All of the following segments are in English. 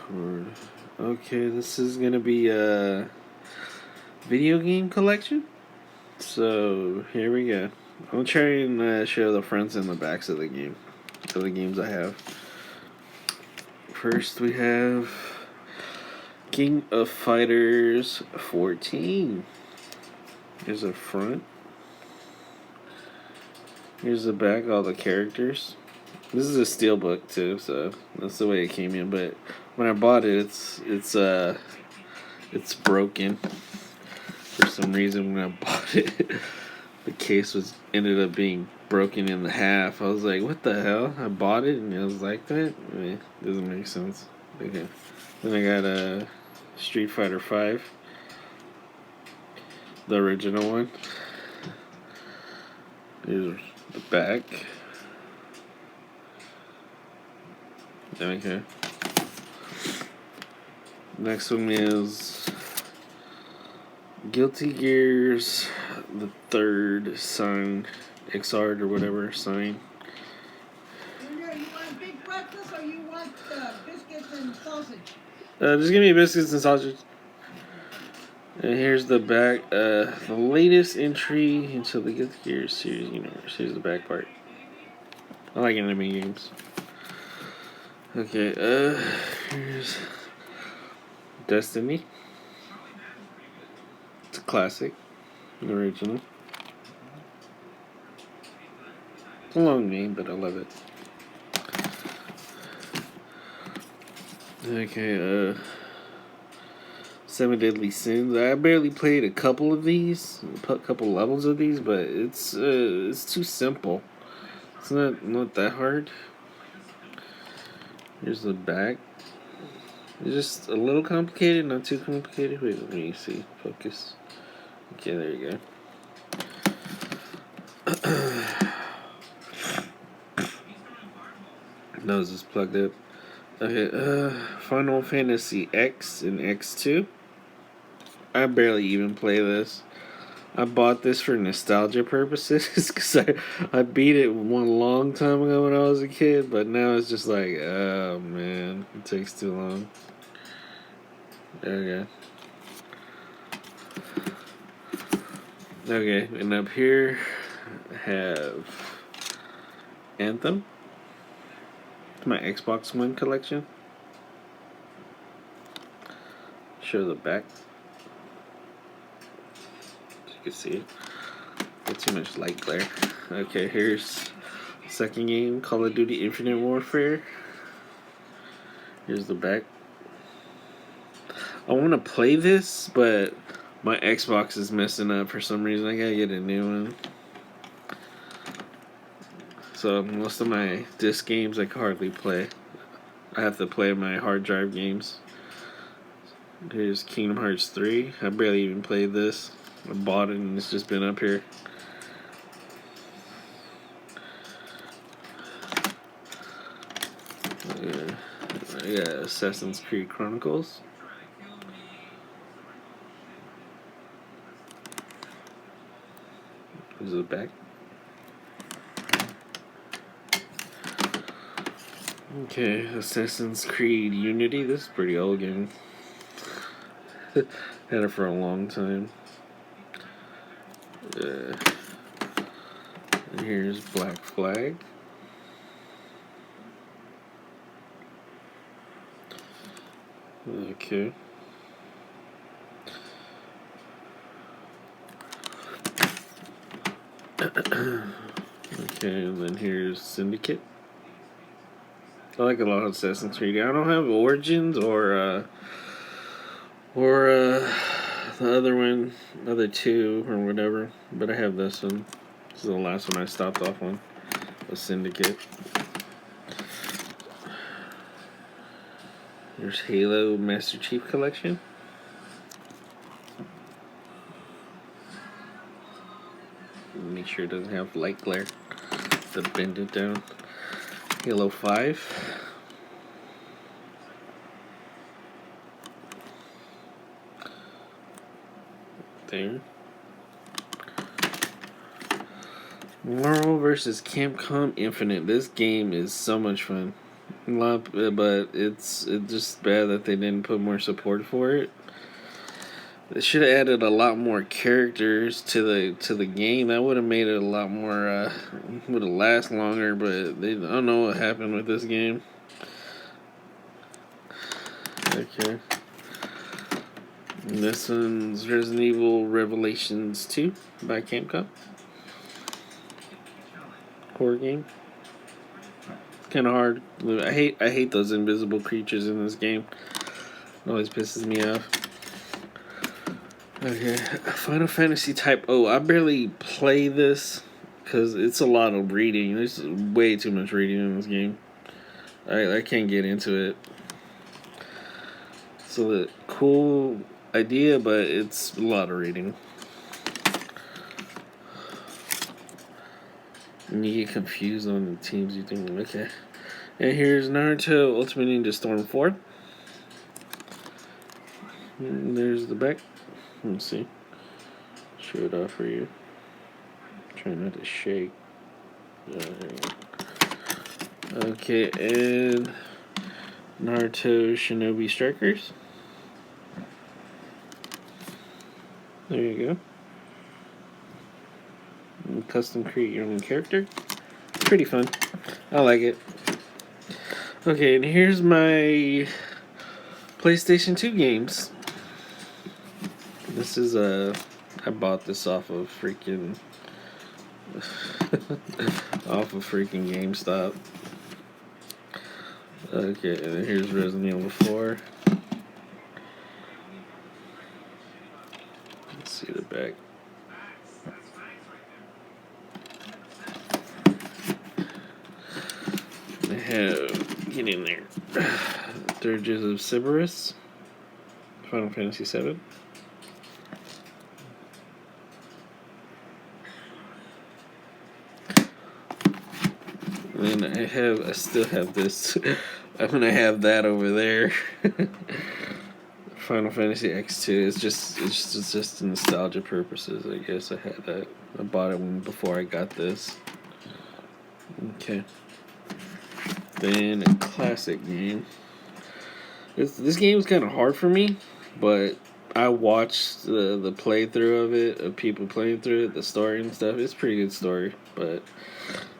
record. Okay, this is gonna be a video game collection. So here we go. I'll try and show the fronts and the backs of the games I have. First, we have King of Fighters 14. Here's the front. Here's the back, all the characters. This is a steelbook too, so that's the way it came in. But when I bought it, it's broken for some reason. When I bought it, the case ended up being broken in half. I was like, "What the hell?" I bought it and it was like that. I mean, doesn't make sense. Okay, then I got a Street Fighter 5, the original one. Here's the back. Okay. Next one is Guilty Gears, the third sign, Xrd or whatever sign. Junior, you want big breakfast or you want biscuits and sausage? Just give me biscuits and sausage. And here's the back, the latest entry into the Guilty Gears series universe. Here's the back part. I like anime games. Okay, here's Destiny. It's a classic, original. It's a long name, but I love it. Okay, Seven Deadly Sins. I barely played a couple of these, a couple levels of these, but it's too simple. It's not that hard. Here's the back. It's just a little complicated, not too complicated. Wait, let me see. Focus. Okay, there you go. Nose is plugged up. Okay, Final Fantasy X and X2. I barely even play this. I bought this for nostalgia purposes because I beat it one long time ago when I was a kid, but now it's just like, oh man, it takes too long. There we go. Okay, and up here I have Anthem. It's my Xbox One collection. Show the back. You can see it. Not too much light glare. Okay, here's the second game, Call of Duty Infinite Warfare. Here's the back. I want to play this, but my Xbox is messing up for some reason. I gotta get a new one. So most of my disc games I can hardly play. I have to play my hard drive games. Here's Kingdom Hearts 3. I barely even played this. I bought it and it's just been up here. I got Assassin's Creed Chronicles. Here's the back. Okay, Assassin's Creed Unity. This is a pretty old game. Had it for a long time. And here's Black Flag. Okay. Okay, and then here's Syndicate. I like a lot of Assassin's Creed. I don't have Origins or the other one, other two or whatever, but I have this one. This is the last one I stopped off on. A Syndicate. There's Halo Master Chief Collection. Make sure it doesn't have light glare to bend it down. Halo 5. There. Marvel vs. Capcom Infinite. This game is so much fun. But it's just bad that they didn't put more support for it. They should have added a lot more characters to the game. That would have made it a lot more. Would have last longer. But I don't know what happened with this game. Okay. And this one's Resident Evil Revelations 2 by Capcom. Horror game. Kind of hard. I hate those invisible creatures in this game. It always pisses me off. Okay, Final Fantasy Type O. I barely play this because it's a lot of reading. There's way too much reading in this game. I can't get into it. It's a cool idea, but it's a lot of reading. And you get confused on the teams you think, okay. And here's Naruto Ultimate Ninja Storm 4. And there's the back. Let's see. Show it off for you. Try not to shake. Okay, and Naruto Shinobi Strikers. There you go. And custom create your own character. Pretty fun. I like it. Okay, and here's my PlayStation 2 games. This is I bought this off of freaking GameStop. Okay, and here's Resident Evil 4. Let's see the back. I have, get in there, Dirges of Cerberus, Final Fantasy 7. And I still have this. I'm gonna have that over there. Final Fantasy X2. It's just nostalgia purposes. I guess I had that. I bought it before I got this. Okay. Then a classic game. This game is kind of hard for me, but I watched the playthrough of it, of people playing through it, the story and stuff. It's a pretty good story, but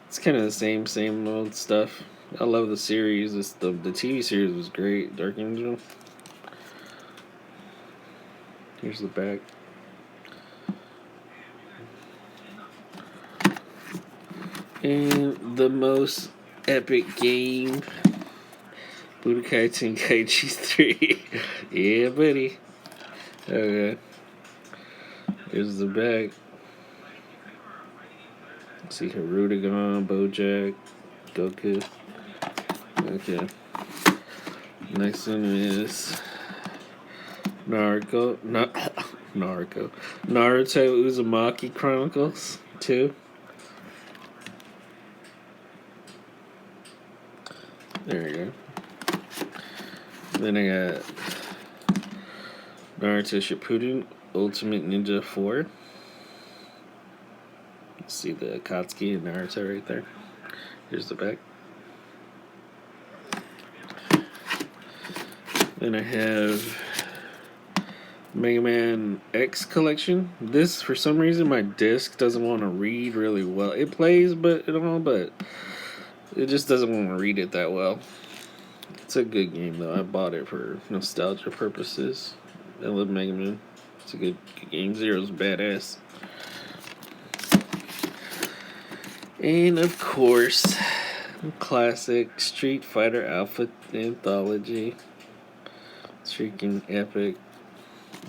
it's kind of the same old stuff. I love the series. The TV series was great. Dark Angel. Here's the back. And the most epic game, Budokai Tenkaichi 3. Yeah, buddy. Okay. Here's the back. See Hirudegarn, Bojack, Goku. Okay. Next one is Naruto Uzumaki Chronicles 2. There you go. Then I got Naruto Shippuden Ultimate Ninja 4. See the Akatsuki and Naruto right there. Here's the back. Then I have Mega Man X collection. This, for some reason, my disc doesn't want to read really well. It plays, but it just doesn't want to read it that well. It's a good game though. I bought it for nostalgia purposes. I love Mega Man. It's a good game. Zero's badass. And of course, classic Street Fighter Alpha Anthology. It's freaking epic.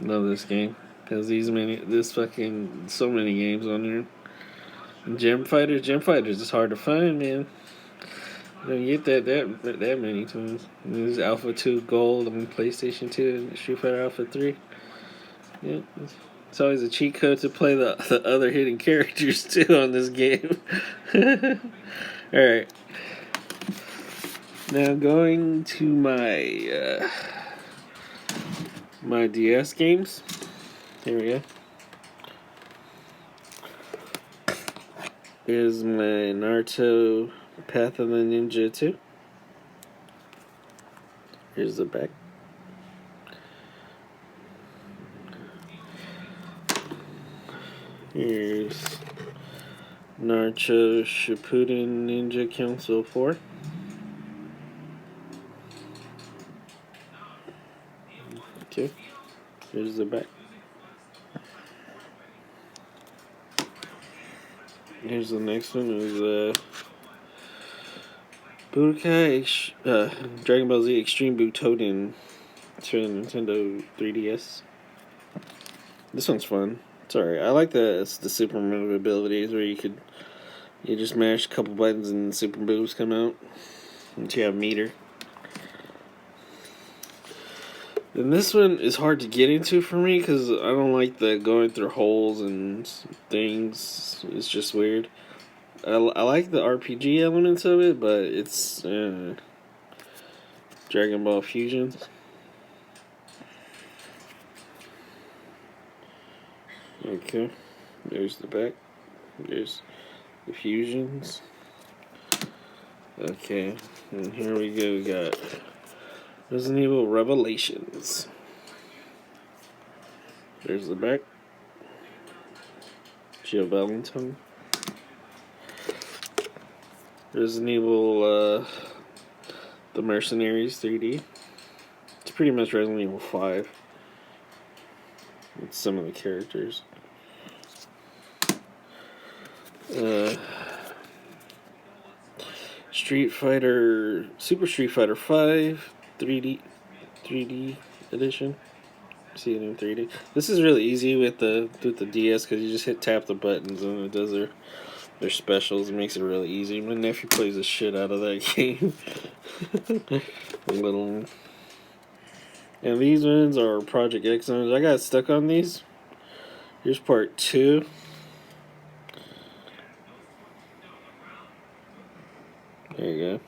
Love this game. Has so many games on here. And Gem Fighters is hard to find, man. You don't get that many times. There's Alpha 2 Gold on PlayStation 2 and Street Fighter Alpha 3. Yeah. It's always a cheat code to play the other hidden characters too on this game. Alright. Now going to my my DS games. Here we go. Here's my Naruto Path of the Ninja 2. Here's the back. Here's Naruto Shippuden Ninja Council 4. Okay. Here's the back. Here's the next one. Is Budokai Dragon Ball Z Extreme Butoden for the Nintendo 3DS. This one's fun. It's alright. I like the super move abilities where you just mash a couple buttons and super moves come out. And you have meter. And this one is hard to get into for me because I don't like the going through holes and things. It's just weird. I like the RPG elements of it, but it's Dragon Ball Fusions. Okay, there's the back. There's the fusions. Okay, and here we go. We got Resident Evil Revelations. There's the back. Jill Valentine. Resident Evil The Mercenaries 3D. It's pretty much Resident Evil 5. With some of the characters. Super Street Fighter 5 3D edition. See it in 3D. This is really easy with the DS because you just tap the buttons and it does their specials. It makes it really easy. My nephew plays the shit out of that game. A little. And these ones are Project X ones. I got stuck on these. Here's part 2. There you go.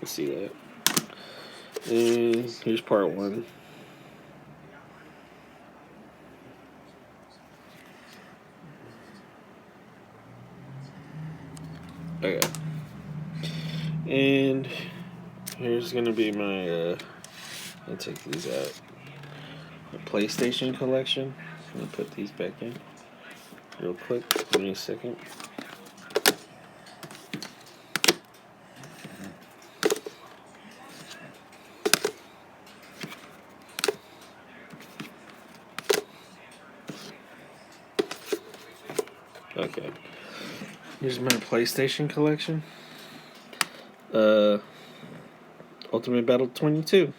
You see that. And here's part 1. Okay. And here's gonna be my I'll take these out. The PlayStation collection. I'm gonna put these back in real quick. Give me a second. Okay. Here's my PlayStation collection. Ultimate Battle 22.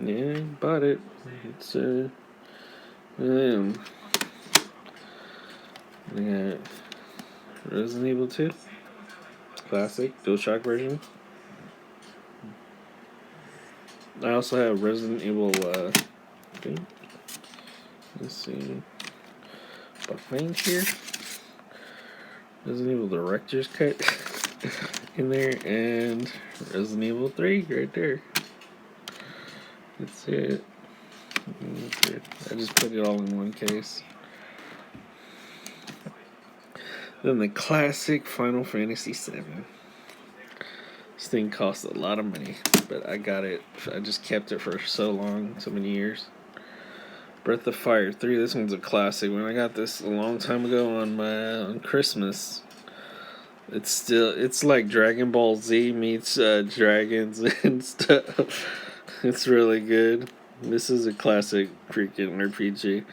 Yeah, bought it. It's I got Resident Evil 2. Classic, DualShock version. I also have Resident Evil thing. Let's see. Behind here. Resident Evil Director's Cut in there, and Resident Evil 3 right there. That's it. I just put it all in one case. Then the classic Final Fantasy VII. This thing cost a lot of money, but I got it. I just kept it for so long, so many years. Breath of Fire 3. This one's a classic. When I got this a long time ago on Christmas, it's like Dragon Ball Z meets dragons and stuff. It's really good. This is a classic freaking RPG.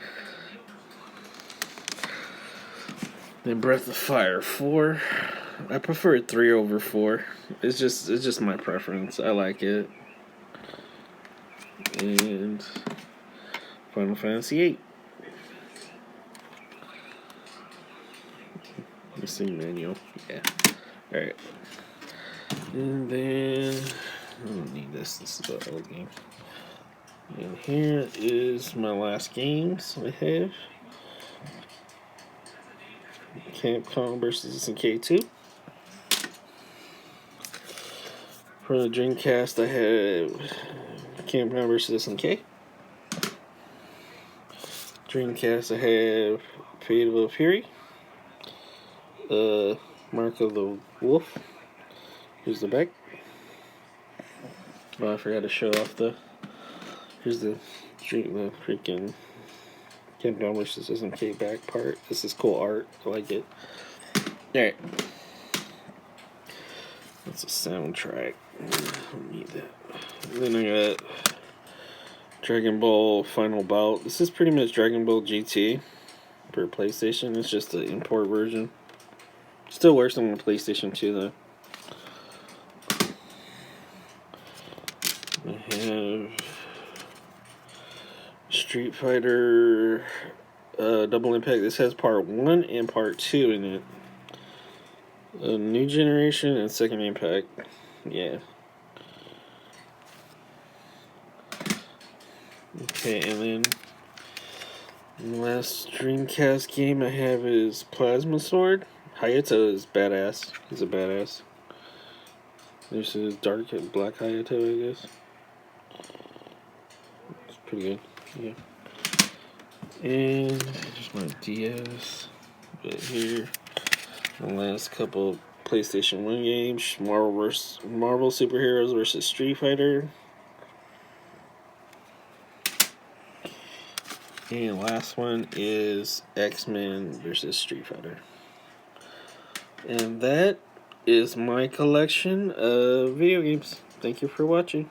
Then Breath of Fire 4. I prefer 3 over 4. It's just my preference. I like it. And Final Fantasy 8. Missing manual. Yeah. Alright. And then I don't need this. This is the old game. And here is my last games I have. Capcom vs. SNK 2. For the Dreamcast, I have Capcom vs. SNK. Dreamcast, I have Fatal Fury. Mark of the Wolf. Here's the back. Oh, I forgot to show off the. Here's the freaking Kingdom vs. SNK back part. This is cool art. I like it. Alright. That's a soundtrack. I don't need that. And then I got Dragon Ball Final Bout. This is pretty much Dragon Ball GT for PlayStation. It's just the import version. Still works on the PlayStation 2 though. I have Street Fighter Double Impact. This has part 1 and part 2 in it. New Generation and Second Impact. Yeah. Okay, and then the last Dreamcast game I have is Plasma Sword. Hayato is badass. He's a badass. This is dark and black Hayato, I guess. It's pretty good. Yeah. And there's my DS right here. The last couple PlayStation 1 games. Marvel Superheroes vs. Street Fighter. And last one is X-Men vs. Street Fighter. And that is my collection of video games. Thank you for watching.